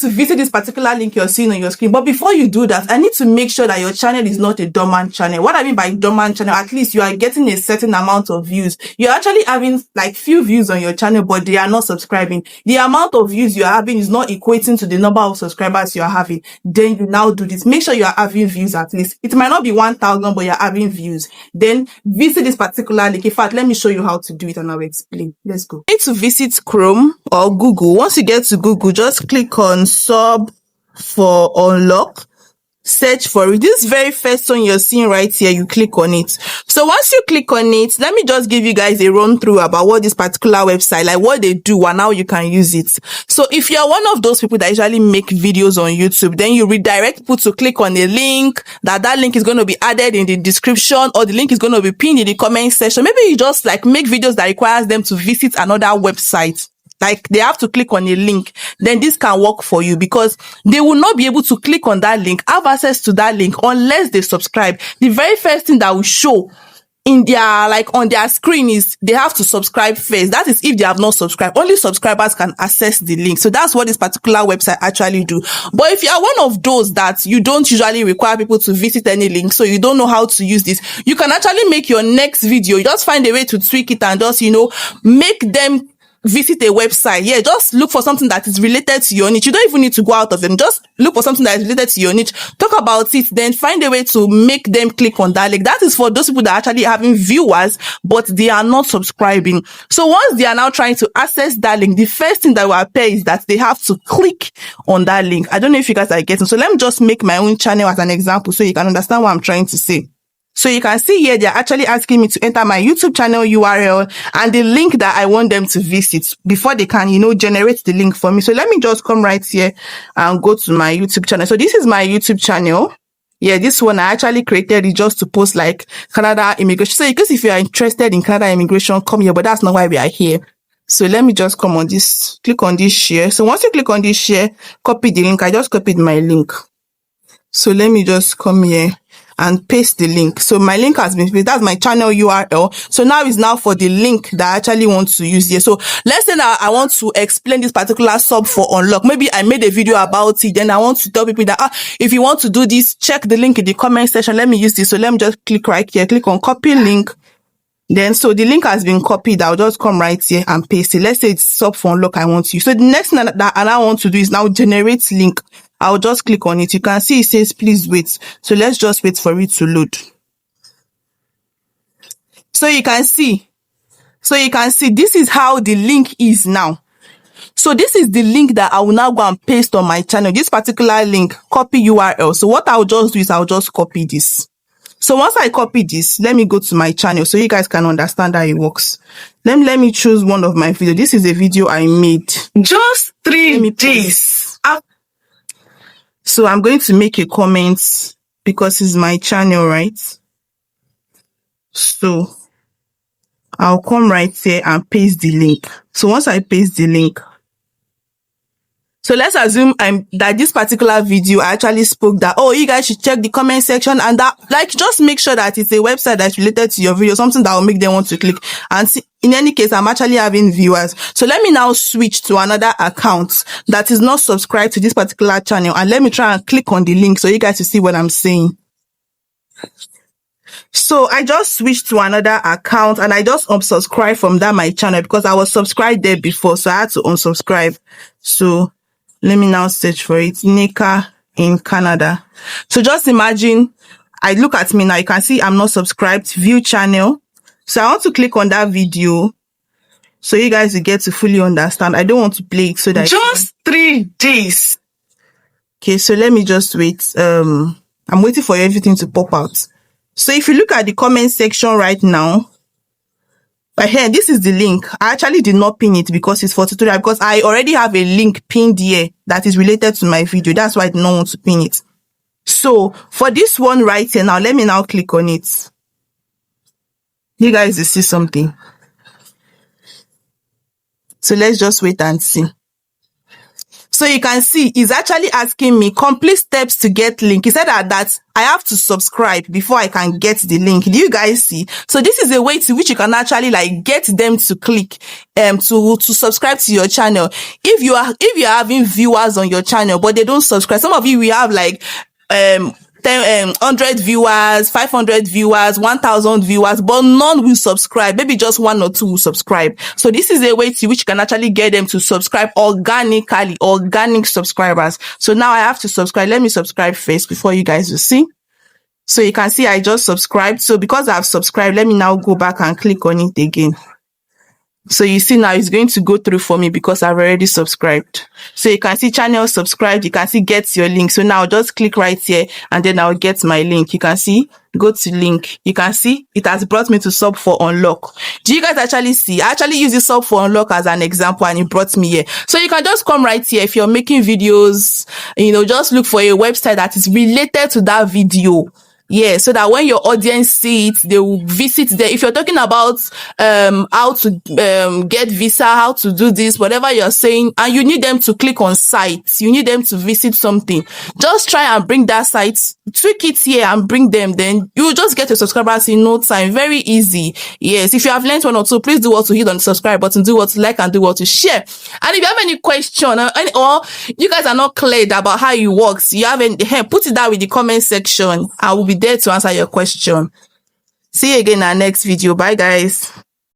to visit this particular link you're seeing on your screen. But before you do that, I need to make sure that your channel is not a dormant channel. What I mean by dormant channel, at least you are getting a certain amount of views. You're actually having like few views on your channel, but they are not subscribing. The amount of views you're having is not equating to the number of subscribers you are having. Then you now do this. Make sure you are having views at least. It might not be 1,000, but you're having views. Then visit this particular link. In fact, let me show you how to do it and I'll explain. Let's go. You need to visit Chrome or Google. Once you get to Google, just click on sub for unlock. Search for it. This very first one you're seeing right here, you click on it. So once you click on it, let me just give you guys a run through about what this particular website, like what they do and how you can use it. So if you're one of those people that usually make videos on YouTube, then you redirect people to click on a link, that link is going to be added in the description, or the link is going to be pinned in the comment section. Maybe you just like make videos that requires them to visit another website. Like they have to click on a link, then this can work for you because they will not be able to click on that link, have access to that link unless they subscribe. The very first thing that will show in their, like on their screen is they have to subscribe first. That is if they have not subscribed. Only subscribers can access the link. So that's what this particular website actually do. But if you are one of those that you don't usually require people to visit any link, so you don't know how to use this, you can actually make your next video. You just find a way to tweak it and just, make them visit a website. Yeah, just look for something that is related to your niche. You don't even need to go out of them. Just look for something that is related to your niche. Talk about it, then find a way to make them click on that link. That is for those people that are actually having viewers, but they are not subscribing. So once they are now trying to access that link, the first thing that will appear is that they have to click on that link. I don't know if you guys are getting. So let me just make my own channel as an example so you can understand what I'm trying to say. So you can see here, they're actually asking me to enter my YouTube channel URL and the link that I want them to visit before they can, generate the link for me. So let me just come right here and go to my YouTube channel. So this is my YouTube channel. Yeah, this one I actually created it just to post like Canada immigration. So because if you are interested in Canada immigration, come here, but that's not why we are here. So let me just come on this, click on this share. So once you click on this share, copy the link. I just copied my link. So let me just come here and paste the link. So my link has been pasted. That's my channel URL. So now it's now for the link that I actually want to use here. So let's say now I want to explain this particular sub for unlock. Maybe I made a video about it. Then I want to tell people that if you want to do this, check the link in the comment section. Let me use this. So let me just click right here. Click on copy link. Then so the link has been copied. I'll just come right here and paste it. Let's say it's sub for unlock I want to use. So the next thing that I want to do is now generate link. I'll just click on it. You can see it says please wait. So let's just wait for it to load. So you can see this is how the link is now. So this is the link that I will now go and paste on my channel. This particular link, copy URL. So what I'll just do is I'll just copy this. So once I copy this, let me go to my channel so you guys can understand how it works. Let me choose one of my videos. This is a video I made just 3 days. So I'm going to make a comment because it's my channel, right? So I'll come right here and paste the link. So once I paste the link, so let's assume that this particular video I actually spoke that, you guys should check the comment section and that, like, just make sure that it's a website that's related to your video, something that will make them want to click. And see, in any case, I'm actually having viewers. So let me now switch to another account that is not subscribed to this particular channel. And let me try and click on the link so you guys will see what I'm saying. So I just switched to another account and I just unsubscribed from my channel because I was subscribed there before. So I had to unsubscribe. So let me now search for it. NICA in Canada. So just imagine, I look at me now. You can see I'm not subscribed. View channel. So I want to click on that video so you guys will get to fully understand. I don't want to play it so that just 3 days. Okay, so let me just wait. I'm waiting for everything to pop out. So if you look at the comment section right now, but here, this is the link. I actually did not pin it because it's for tutorial, because I already have a link pinned here that is related to my video. That's why I did not want to pin it. So for this one right here now, let me now click on it. You guys will see something. So let's just wait and see. So you can see it's actually asking me complete steps to get link. He said that I have to subscribe before I can get the link. Do you guys see? So this is a way to which you can actually like get them to click to subscribe to your channel. If you're having viewers on your channel but they don't subscribe, some of you will have like 100 viewers, 500 viewers, 1,000 viewers, but none will subscribe. Maybe just 1 or 2 will subscribe. So this is a way to which you can actually get them to subscribe organically, organic subscribers. So now I have to subscribe. Let me subscribe first before you guys will see. So you can see I just subscribed. So because I've subscribed, let me now go back and click on it again. So you see now it's going to go through for me because I've already subscribed. So you can see channel subscribed. You can see get your link. So now I'll just click right here and then I'll get my link. You can see go to link. You can see it has brought me to sub for unlock. Do you guys actually see? I actually use this sub for unlock as an example and it brought me here. So you can just come right here if you're making videos, just look for a website that is related to that video. Yeah, so that when your audience see it, they will visit there. If you're talking about how to get visa, how to do this, whatever you're saying, and you need them to click on sites, you need them to visit something, just try and bring that site, tweak it here and bring them, then you will just get your subscribers in no time. Very easy. Yes, if you have learned 1 or 2, please do what to hit on the subscribe button, do what to like and do what to share. And if you have any question or you guys are not clear about how it works, you have any, put it down in the comment section. I will be there to answer your question. See you again in our next video. Bye guys.